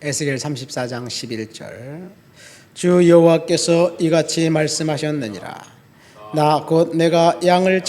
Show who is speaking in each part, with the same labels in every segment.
Speaker 1: 에스겔 34장 11절. 주 여호와께서 이같이 말씀하셨느니라. 나 곧 내가 양을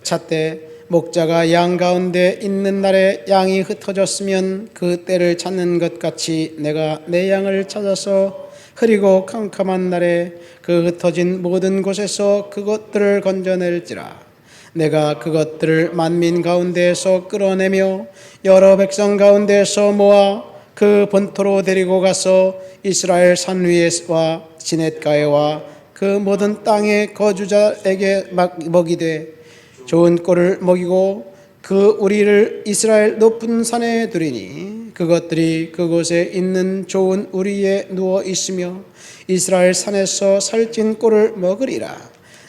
Speaker 1: 찾되 목자가 양 가운데 있는 날에 양이 흩어졌으면 그 때를 찾는 것 같이 내가 내 양을 찾아서 흐리고 캄캄한 날에 그 흩어진 모든 곳에서 그것들을 건져낼지라. 내가 그것들을 만민 가운데에서 끌어내며 여러 백성 가운데에서 모아 그 본토로 데리고 가서 이스라엘 산 위에와 시냇가에와 그 모든 땅의 거주자에게 먹이되 좋은 꼴을 먹이고 그 우리를 이스라엘 높은 산에 두리니 그것들이 그곳에 있는 좋은 우리에 누워 있으며 이스라엘 산에서 살찐 꼴을 먹으리라.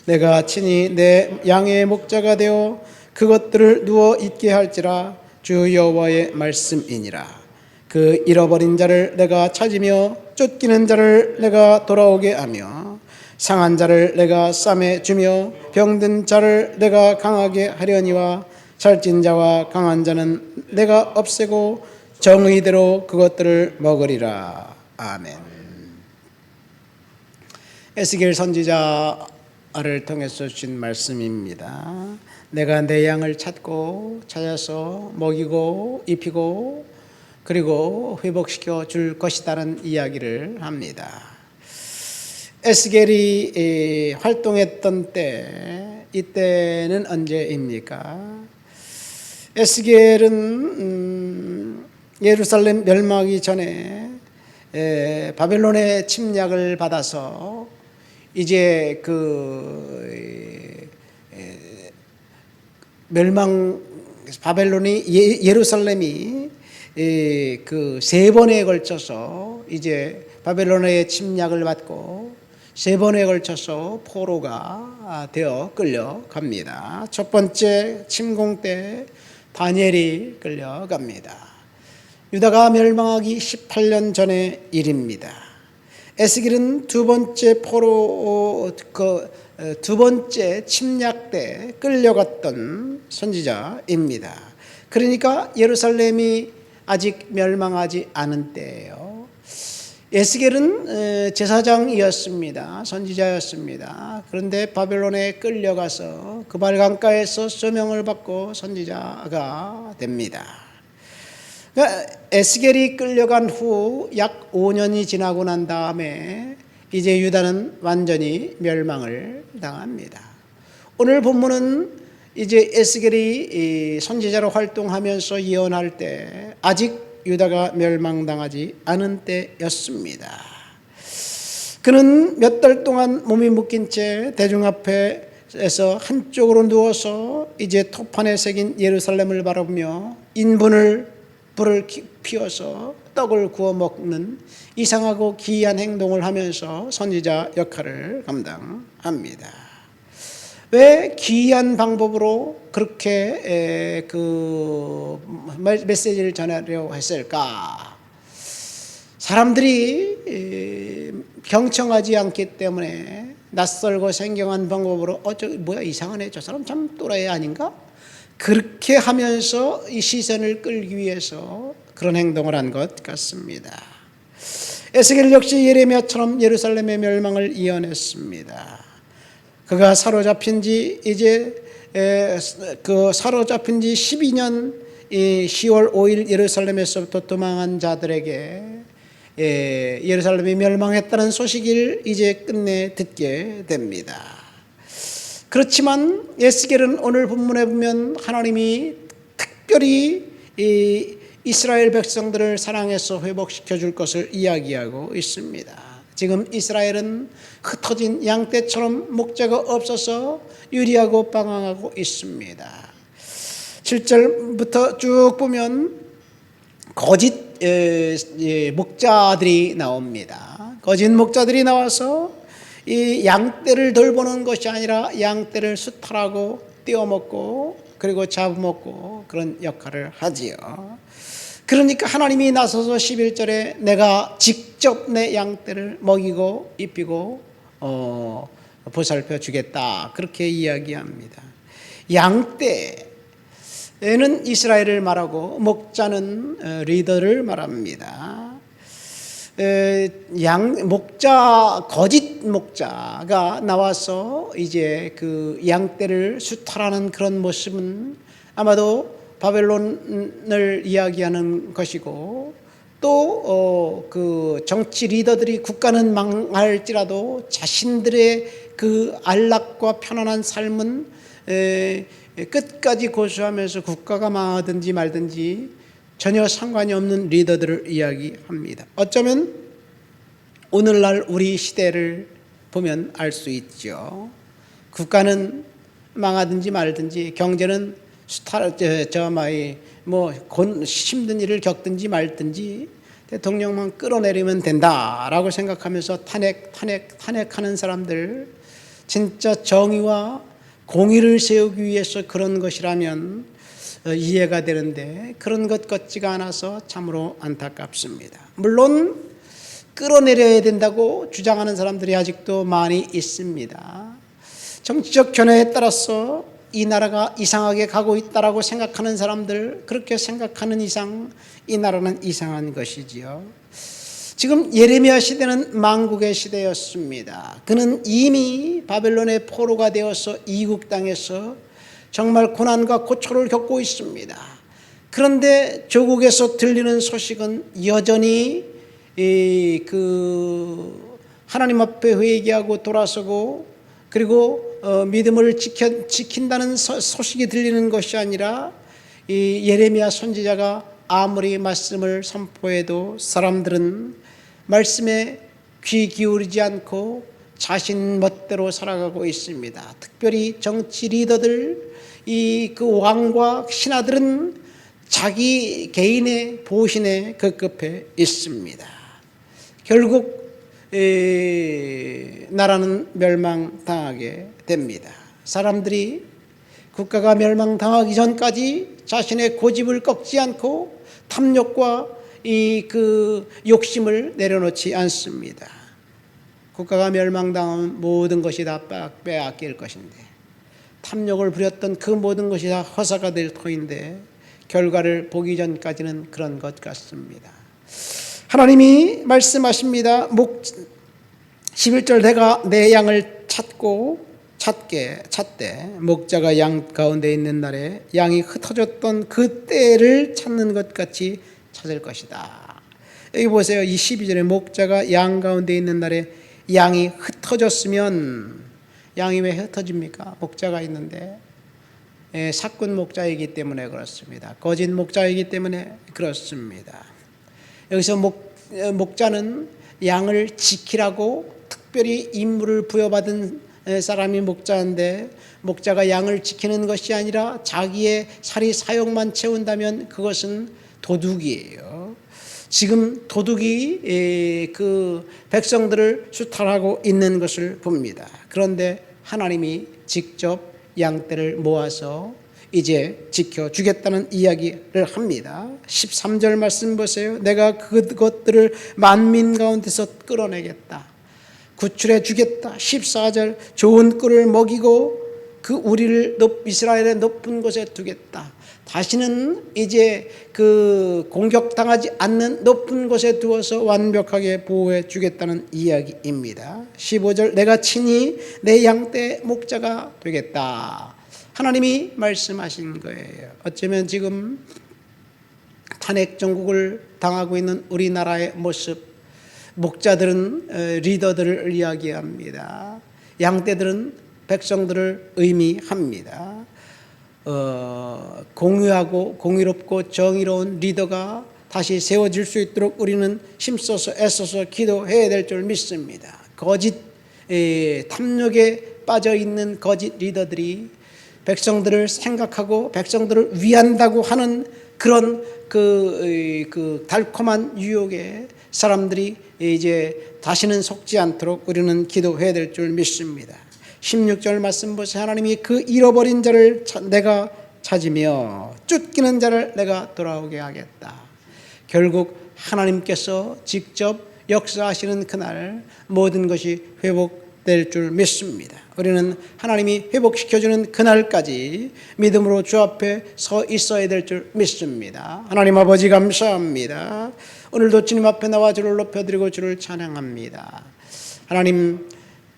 Speaker 1: 내가 친히 내 양의 목자가 되어 그것들을 누워 있게 할지라. 주 여호와의 말씀이니라. 그 잃어버린 자를 내가 찾으며 쫓기는 자를 내가 돌아오게 하며 상한 자를 내가 싸매 주며 병든 자를 내가 강하게 하려니와 살찐 자와 강한 자는 내가 없애고 정의대로 그것들을 먹으리라. 아멘. 에스겔 선지자를 통해서 주신 말씀입니다. 내가 내 양을 찾아서 먹이고 입히고 그리고 회복시켜 줄 것이다는 이야기를 합니다. 에스겔이 활동했던 때, 이때는 언제입니까? 에스겔은 예루살렘 멸망하기 전에 바벨론의 침략을 받아서 이제 바벨론이 예루살렘이 그 세 번에 걸쳐서 이제 바벨론의 침략을 받고 세 번에 걸쳐서 포로가 되어 끌려갑니다. 첫 번째 침공 때 다니엘이 끌려갑니다. 유다가 멸망하기 18년 전의 일입니다. 에스겔은 두 번째 두 번째 침략 때 끌려갔던 선지자입니다. 그러니까 예루살렘이 아직 멸망하지 않은 때예요. 에스겔은 제사장이었습니다. 선지자였습니다. 그런데 바벨론에 끌려가서 그발 강가에서 소명을 받고 선지자가 됩니다. 그러니까 에스겔이 끌려간 후 약 5년이 지나고 난 다음에 이제 유다는 완전히 멸망을 당합니다. 오늘 본문은 이제 에스겔이 선지자로 활동하면서 예언할 때 아직 유다가 멸망당하지 않은 때였습니다. 그는 몇 달 동안 몸이 묶인 채 대중 앞에서 한쪽으로 누워서 이제 토판에 새긴 예루살렘을 바라보며 불을 피워서 떡을 구워 먹는 이상하고 기이한 행동을 하면서 선지자 역할을 감당합니다. 왜 기이한 방법으로 그렇게 메시지를 전하려고 했을까? 사람들이 경청하지 않기 때문에 낯설고 생경한 방법으로 뭐야 이상하네, 저 사람 참 또라이 아닌가? 그렇게 하면서 이 시선을 끌기 위해서 그런 행동을 한 것 같습니다. 에스겔 역시 예레미야처럼 예루살렘의 멸망을 예언했습니다. 그가 사로잡힌 지 12년 10월 5일 예루살렘에서부터 도망한 자들에게 예루살렘이 멸망했다는 소식을 이제 끝내 듣게 됩니다. 그렇지만 에스겔은 오늘 본문에 보면 하나님이 특별히 이스라엘 백성들을 사랑해서 회복시켜 줄 것을 이야기하고 있습니다. 지금 이스라엘은 흩어진 양떼처럼 목자가 없어서 유리하고 방황하고 있습니다. 7절부터 쭉 보면 거짓 목자들이 나옵니다. 거짓 목자들이 나와서 이 양떼를 돌보는 것이 아니라 양떼를 수탈하고 떼어먹고 그리고 잡아먹고 그런 역할을 하지요. 그러니까 하나님이 나서서 11절에 내가 직접 내 양떼를 먹이고 입히고 보살펴 주겠다 그렇게 이야기합니다. 양떼 에는 이스라엘을 말하고 목자는 리더를 말합니다. 거짓 목자가 나와서 이제 그 양떼를 수탈하는 그런 모습은 아마도 바벨론을 이야기하는 것이고, 또 그 정치 리더들이 국가는 망할지라도 자신들의 그 안락과 편안한 삶은 끝까지 고수하면서 국가가 망하든지 말든지 전혀 상관이 없는 리더들을 이야기합니다. 어쩌면 오늘날 우리 시대를 보면 알 수 있죠. 국가는 망하든지 말든지, 경제는 힘든 일을 겪든지 말든지 대통령만 끌어내리면 된다라고 생각하면서 탄핵하는 사람들, 진짜 정의와 공의를 세우기 위해서 그런 것이라면 이해가 되는데 그런 것 같지가 않아서 참으로 안타깝습니다. 물론 끌어내려야 된다고 주장하는 사람들이 아직도 많이 있습니다. 정치적 견해에 따라서 이 나라가 이상하게 가고 있다라고 생각하는 사람들, 그렇게 생각하는 이상 이 나라는 이상한 것이지요. 지금 예레미야 시대는 망국의 시대였습니다. 그는 이미 바벨론의 포로가 되어서 이국당해서 정말 고난과 고초를 겪고 있습니다. 그런데 조국에서 들리는 소식은 여전히 하나님 앞에 회개하고 돌아서고, 그리고 믿음을 지킨다는 소식이 들리는 것이 아니라, 이 예레미야 선지자가 아무리 말씀을 선포해도 사람들은 말씀에 귀 기울이지 않고 자신 멋대로 살아가고 있습니다. 특별히 정치 리더들, 그 왕과 신하들은 자기 개인의 보신에 급급해 있습니다. 결국 나라는 멸망당하게 됩니다. 사람들이 국가가 멸망당하기 전까지 자신의 고집을 꺾지 않고 탐욕과 그 욕심을 내려놓지 않습니다. 국가가 멸망당하면 모든 것이 다 빼앗길 것인데, 탐욕을 부렸던 그 모든 것이 다 허사가 될 터인데 결과를 보기 전까지는 그런 것 같습니다. 하나님이 말씀하십니다. 11절 내가 내 양을 찾되 목자가 양 가운데 있는 날에 양이 흩어졌던 그 때를 찾는 것 같이 찾을 것이다. 여기 보세요. 이 12절에 목자가 양 가운데 있는 날에 양이 흩어졌으면, 양이 왜 흩어집니까? 목자가 있는데. 사꾼 목자이기 때문에 그렇습니다. 거짓 목자이기 때문에 그렇습니다. 여기서 목자는 양을 지키라고 특별히 임무를 부여받은 사람이 목자인데, 목자가 양을 지키는 것이 아니라 자기의 사리 사욕만 채운다면 그것은 도둑이에요. 지금 도둑이 그 백성들을 수탈하고 있는 것을 봅니다. 그런데 하나님이 직접 양떼를 모아서 이제 지켜주겠다는 이야기를 합니다. 13절 말씀 보세요. 내가 그것들을 만민 가운데서 끌어내겠다, 구출해 주겠다. 14절 좋은 꿀을 먹이고 그 우리를 이스라엘의 높은 곳에 두겠다. 다시는 이제 그 공격당하지 않는 높은 곳에 두어서 완벽하게 보호해 주겠다는 이야기입니다. 15절 내가 친히 내 양떼 목자가 되겠다. 하나님이 말씀하신 거예요. 어쩌면 지금 탄핵 정국을 당하고 있는 우리나라의 모습, 목자들은 리더들을 이야기합니다. 양떼들은 백성들을 의미합니다. 공유하고 공의롭고 정의로운 리더가 다시 세워질 수 있도록 우리는 힘써서 애써서 기도해야 될 줄 믿습니다. 거짓 탐욕에 빠져 있는 거짓 리더들이 백성들을 생각하고 백성들을 위한다고 하는 그런 그 달콤한 유혹에 사람들이 이제 다시는 속지 않도록 우리는 기도해야 될 줄 믿습니다. 16절 말씀 보세요. 하나님이 그 잃어버린 자를 내가 찾으며 쫓기는 자를 내가 돌아오게 하겠다. 결국 하나님께서 직접 역사하시는 그날 모든 것이 회복될 줄 믿습니다. 우리는 하나님이 회복시켜주는 그날까지 믿음으로 주 앞에 서 있어야 될 줄 믿습니다. 하나님 아버지 감사합니다. 오늘도 주님 앞에 나와 주를 높여드리고 주를 찬양합니다. 하나님,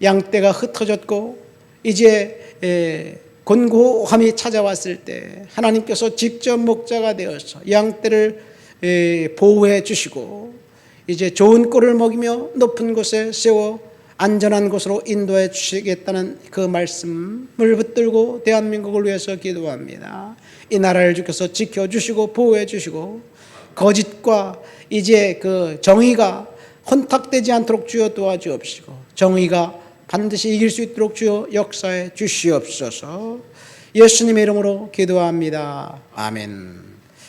Speaker 1: 양떼가 흩어졌고 이제 곤고함이 찾아왔을 때 하나님께서 직접 목자가 되어서 양떼를 보호해 주시고 이제 좋은 꼴을 먹이며 높은 곳에 세워 안전한 곳으로 인도해 주시겠다는 그 말씀을 붙들고 대한민국을 위해서 기도합니다. 이 나라를 주께서 지켜주시고 보호해 주시고 거짓과 이제 그 정의가 혼탁되지 않도록 주여 도와주옵시고 정의가 반드시 이길 수 있도록 주여 역사해 주시옵소서. 예수님의 이름으로 기도합니다. 아멘.